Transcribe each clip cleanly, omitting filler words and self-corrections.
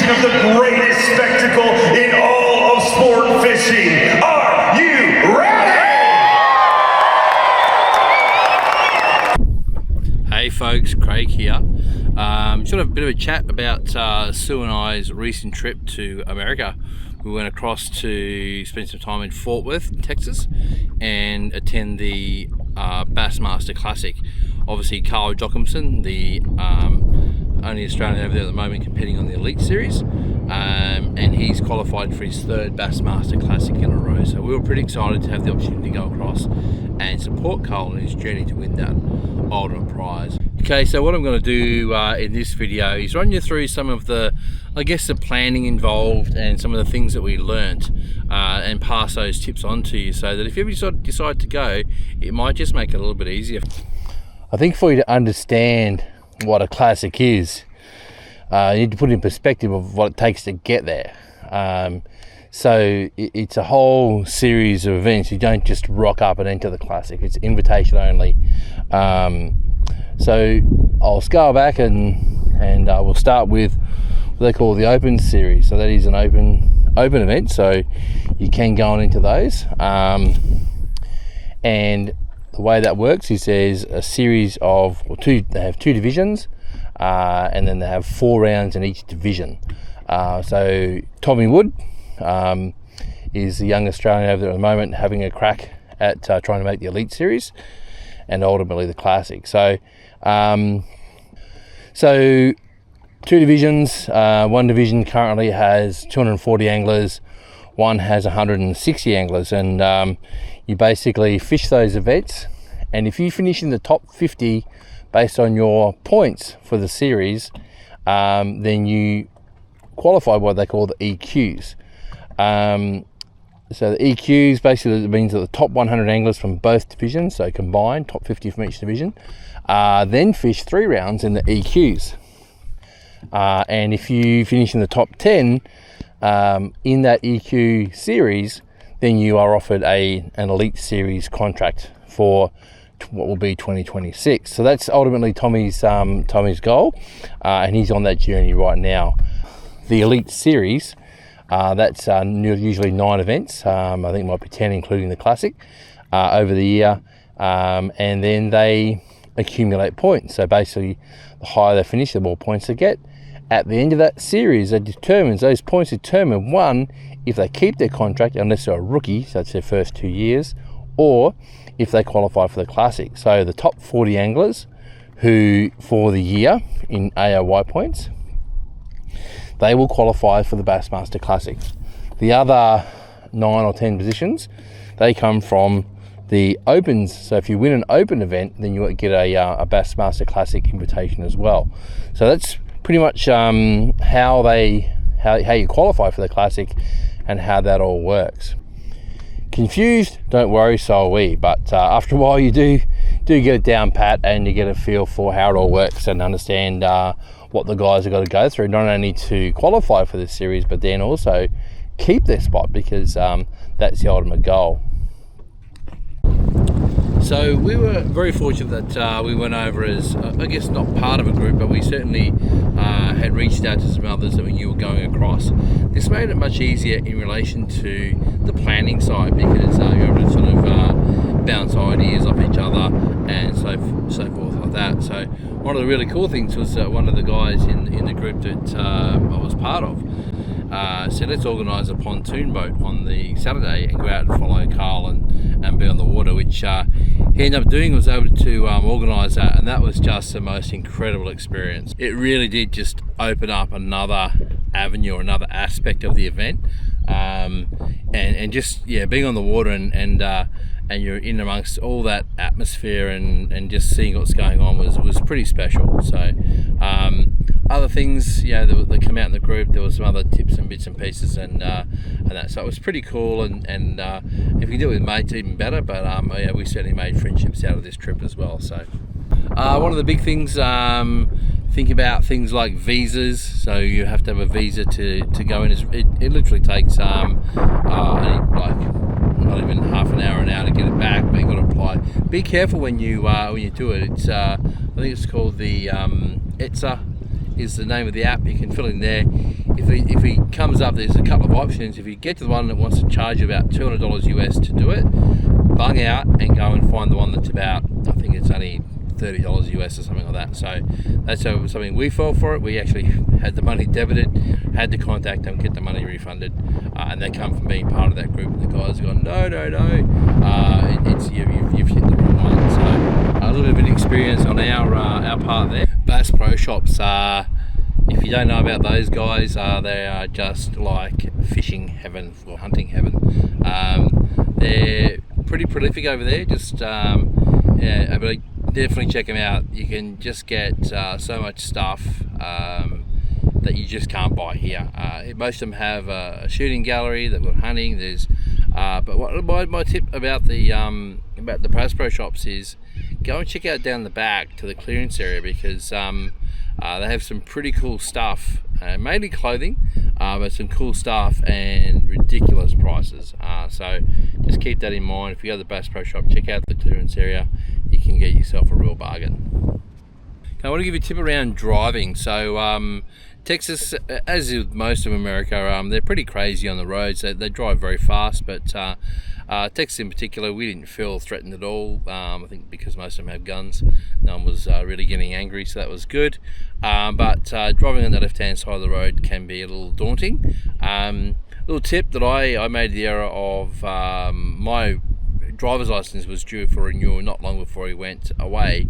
presentation of the greatest spectacle in all of sport fishing. Are you ready? Hey folks, Craig here. Just have a bit of a chat about Sue and I's recent trip to America. We went across to spend some time in Fort Worth, Texas, and attend the Bassmaster Classic. Obviously, Carl Jochimson, the only Australian over there at the moment competing on the Elite Series, and he's qualified for his third Bassmaster Classic in a row. So we were pretty excited to have the opportunity to go across and support Carl in his journey to win that ultimate prize. Okay, so what I'm going to do in this video is run you through some of the, I guess, the planning involved and some of the things that we learnt, and pass those tips on to you, so that if you ever decide to go, it might just make it a little bit easier. I think for you to understand what a classic is, you need to put it in perspective of what it takes to get there. So it's a whole series of events. You don't just rock up and enter the classic. It's invitation only. So I'll scale back and we'll start with what they call the Open Series. So that is an open event, so you can go on into those. And the way that works is there's a series of, they have two divisions, and then they have 4 rounds in each division. So Tommy Wood is the young Australian over there at the moment, having a crack at trying to make the Elite Series and ultimately the Classic. So 2 divisions. One division currently has 240 anglers, one has 160 anglers, and you basically fish those events, and if you finish in the top 50 based on your points for the series, then you qualify what they call the EQs. So the EQs basically means that the top 100 anglers from both divisions, so combined top 50 from each division, then fish 3 rounds in the EQs. And if you finish in the top 10 in that EQ series, then you are offered an Elite Series contract for what will be 2026. So that's ultimately Tommy's goal, and he's on that journey right now. The Elite Series, that's usually 9 events. I think it might be 10 including the Classic over the year, and then they accumulate points. So basically, the higher they finish, the more points they get. At the end of that series, those points determine, one, if they keep their contract unless they're a rookie, so that's their first 2 years, or if they qualify for the Classic. So the top 40 anglers who, for the year in AOY points, they will qualify for the Bassmaster Classic. The other 9 or 10 positions, they come from the Opens. So if you win an Open event, then you get a Bassmaster Classic invitation as well. So that's pretty much how you qualify for the Classic and how that all works. Confused? Don't worry, so are we. But after a while, you do get it down pat, and you get a feel for how it all works and understand what the guys have got to go through, not only to qualify for this series, but then also keep their spot, because that's the ultimate goal. So we were very fortunate that we went over as, I guess, not part of a group, but we certainly had reached out to some others that we knew were going across. This made it much easier in relation to the planning side, because you're able to sort of bounce ideas off each other and so forth like that. So one of the really cool things was one of the guys in the group that I was part of said, let's organise a pontoon boat on the Saturday and go out and follow Carl and be on the water, which he ended up doing, was able to organise that, and that was just the most incredible experience. It really did just open up another avenue or another aspect of the event, and just being on the water and you're in amongst all that atmosphere and just seeing what's going on was pretty special. So other things that come out in the group, there was some other tips and bits and pieces and that, so it was pretty cool, and if you do it with mates, even better. But we certainly made friendships out of this trip as well. So one of the big things, think about things like visas. So you have to have a visa to go in. It literally takes not even half an hour to get it back, but you've got to apply. Be careful when you do it. It's I think it's called the ETSA is the name of the app. You can fill in there. if he comes up, there's a couple of options. If you get to the one that wants to charge you about $200 US to do it, bung out and go and find the one that's about, I think it's only $30 US or something like that. So that's something we fell for it. We actually had the money debited, had to contact them, get the money refunded, and they come from being part of that group. And the guys have gone, no, it's you've hit the wrong one. So a little bit of an experience on our part there. Bass Pro Shops are, if you don't know about those guys, they are just like fishing heaven or hunting heaven. They're pretty prolific over there. Just yeah, but definitely check them out. You can just get so much stuff that you just can't buy here. Most of them have a shooting gallery. They've got hunting. There's but what my tip about the Bass Pro Shops is go and check out down the back to the clearance area, because they have some pretty cool stuff, mainly clothing, but some cool stuff and ridiculous prices. So just keep that in mind. If you go to the Bass Pro Shop, check out the clearance area. You can get yourself a real bargain. I want to give you a tip around driving. So Texas, as with most of America, they're pretty crazy on the roads. They drive very fast, but Texas in particular, we didn't feel threatened at all. I think because most of them have guns, no one was really getting angry, so that was good. But driving on the left-hand side of the road can be a little daunting. Little tip that I made the error of, my driver's license was due for renewal not long before he went away,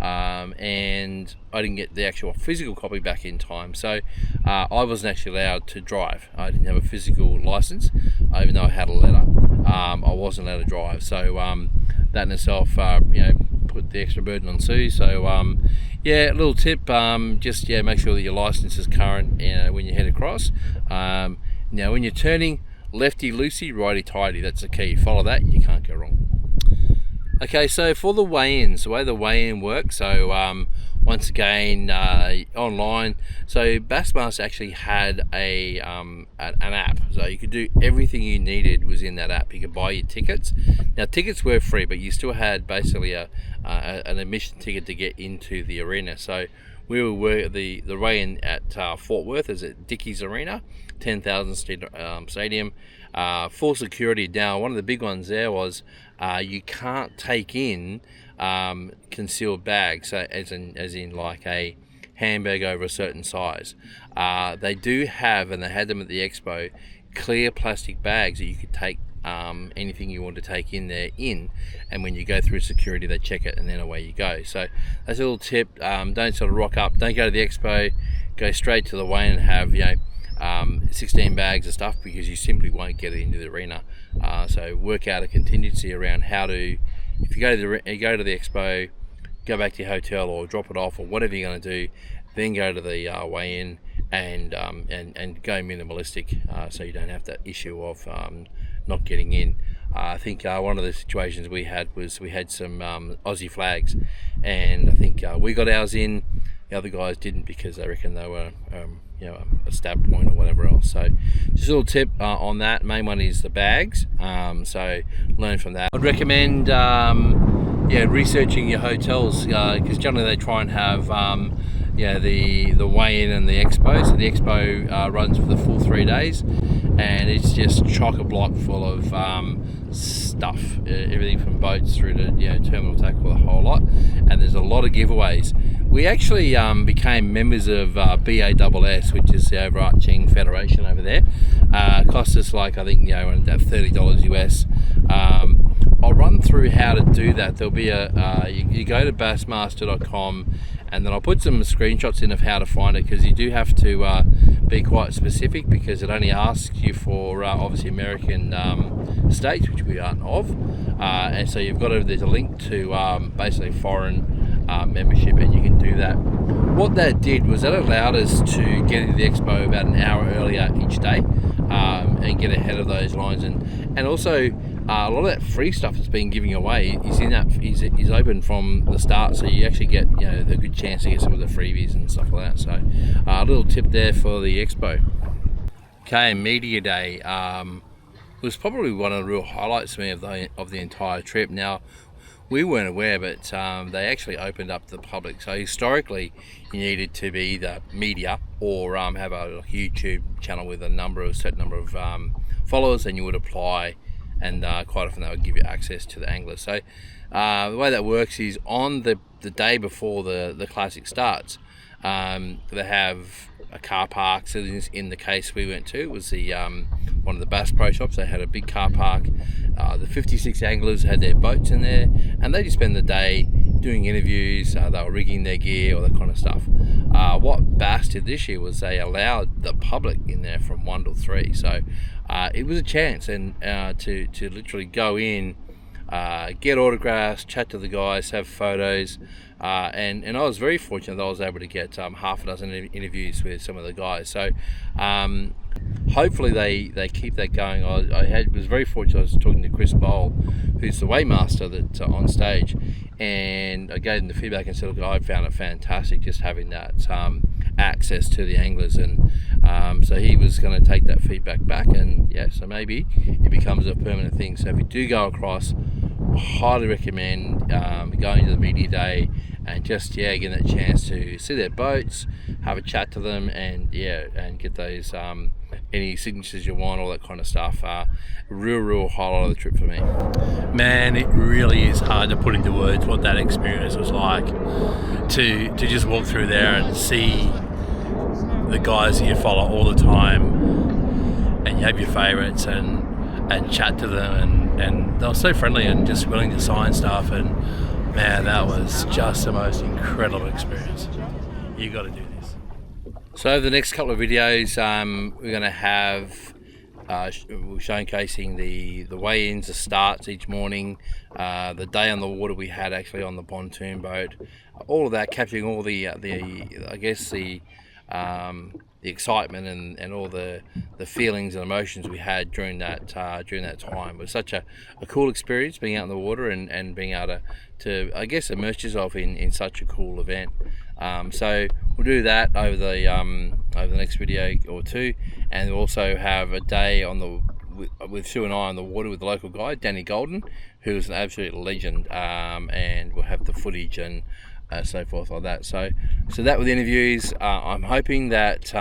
and I didn't get the actual physical copy back in time, so I wasn't actually allowed to drive. I didn't have a physical license, even though I had a letter. I wasn't allowed to drive, so that in itself, put the extra burden on Sue. So yeah, a little tip, just make sure that your license is current when you head across. Now when you're turning, lefty loosey, righty tighty, that's the key. Follow that, you can't go wrong. Okay, so for the weigh-ins, the way the weigh-in works, so once again, online, so Bassmaster actually had an app, so you could do everything you needed was in that app. You could buy your tickets. Now tickets were free, but you still had basically an admission ticket to get into the arena. So we were the weigh-in at Fort Worth is at Dickies Arena, 10,000 stadium, full security. Now one of the big ones there was you can't take in concealed bags, so as in like a handbag over a certain size. They do have, and they had them at the Expo, clear plastic bags that you could take anything you want to take in there in, and when you go through security they check it and then away you go. So that's a little tip. Don't sort of rock up, don't go to the Expo, go straight to the weigh and have 16 bags of stuff, because you simply won't get it into the arena. So work out a contingency around how to, if you go to the Expo, go back to your hotel or drop it off or whatever you're going to do, then go to the weigh-in and go minimalistic, so you don't have that issue of not getting in. I think one of the situations we had was we had some Aussie flags, and I think we got ours in. The other guys didn't, because I reckon they were a stab point or whatever else. So just a little tip on that. Main one is the bags, so learn from that. I'd recommend researching your hotels, because generally they try and have the weigh-in and the Expo. So the Expo runs for the full 3 days, and it's just chock-a-block full of stuff, everything from boats through to terminal tackle, a whole lot. And there's a lot of giveaways. We actually became members of BASS, which is the overarching federation over there. Cost us like, I think, about $30 US. I'll run through how to do that. There'll be you go to bassmaster.com, and then I'll put some screenshots in of how to find it, because you do have to be quite specific, because it only asks you for obviously American states, which we aren't of, and so there's a link to basically foreign membership, and you can do that. What that did was that allowed us to get into the Expo about an hour earlier each day, and get ahead of those lines, and also a lot of that free stuff that's been giving away is open from the start, so you actually get the good chance to get some of the freebies and stuff like that. So a little tip there for the Expo. Okay, Media Day was probably one of the real highlights for me of the entire trip. Now, We weren't aware, but they actually opened up to the public. So historically, you needed to be either media or have a YouTube channel with a certain number of followers, and you would apply, and quite often they would give you access to the anglers. So the way that works is on the day before the classic starts, they have a car park. So in the case we went to, it was the one of the Bass Pro shops. They had a big car park. The 56 anglers had their boats in there, and they just spend the day doing interviews. They were rigging their gear, all that kind of stuff. What Bass did this year was they allowed the public in there from 1 to 3. So it was a chance and to literally go in, get autographs, chat to the guys, have photos, and I was very fortunate that I was able to get half a dozen interviews with some of the guys. So hopefully they keep that going. I was very fortunate. I was talking to Chris Bowl, who's the weighmaster that's on stage, and I gave him the feedback and said, look, I found it fantastic just having that access to the anglers, and so he was going to take that feedback back, and yeah, so maybe it becomes a permanent thing. So if you do go across, I highly recommend going to the media day and just getting that chance to see their boats, have a chat to them, and get those any signatures you want, all that kind of stuff. Real highlight of the trip for me. Man, it really is hard to put into words what that experience was like. To just walk through there and see the guys that you follow all the time, and you have your favourites, and chat to them, and they were so friendly and just willing to sign stuff, and man, that was just the most incredible experience. You got to do this. So over the next couple of videos, we're going to have showcasing the weigh-ins, the starts each morning, the day on the water we had actually on the pontoon boat, all of that, capturing all the I guess the excitement and all the feelings and emotions we had during that time. It was such a cool experience being out in the water and being able to I guess immerse yourself in such a cool event. So we'll do that over the next video or two, and we'll also have a day with Sue and I on the water with the local guide Danny Golden, who is an absolute legend, and we'll have the footage and so forth like that. So that with the interviews, I'm hoping that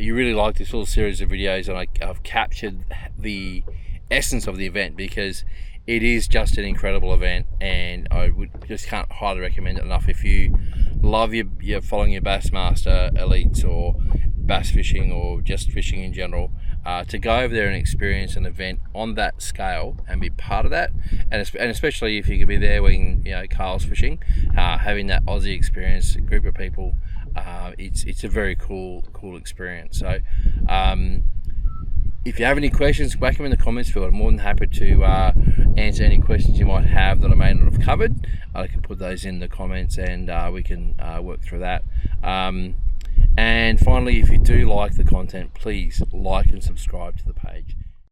you really like this little series of videos, and I've captured the essence of the event, because it is just an incredible event, and I can't highly recommend it enough. If you love your following your Bassmaster elites or bass fishing or just fishing in general, to go over there and experience an event on that scale and be part of that, and especially if you could be there when Carl's fishing, having that Aussie experience, a group of people, it's a very cool experience. So if you have any questions, whack them in the comments field. I'm more than happy to answer any questions you might have that I may not have covered. I can put those in the comments, and we can work through that. And finally, if you do like the content, please like and subscribe to the page.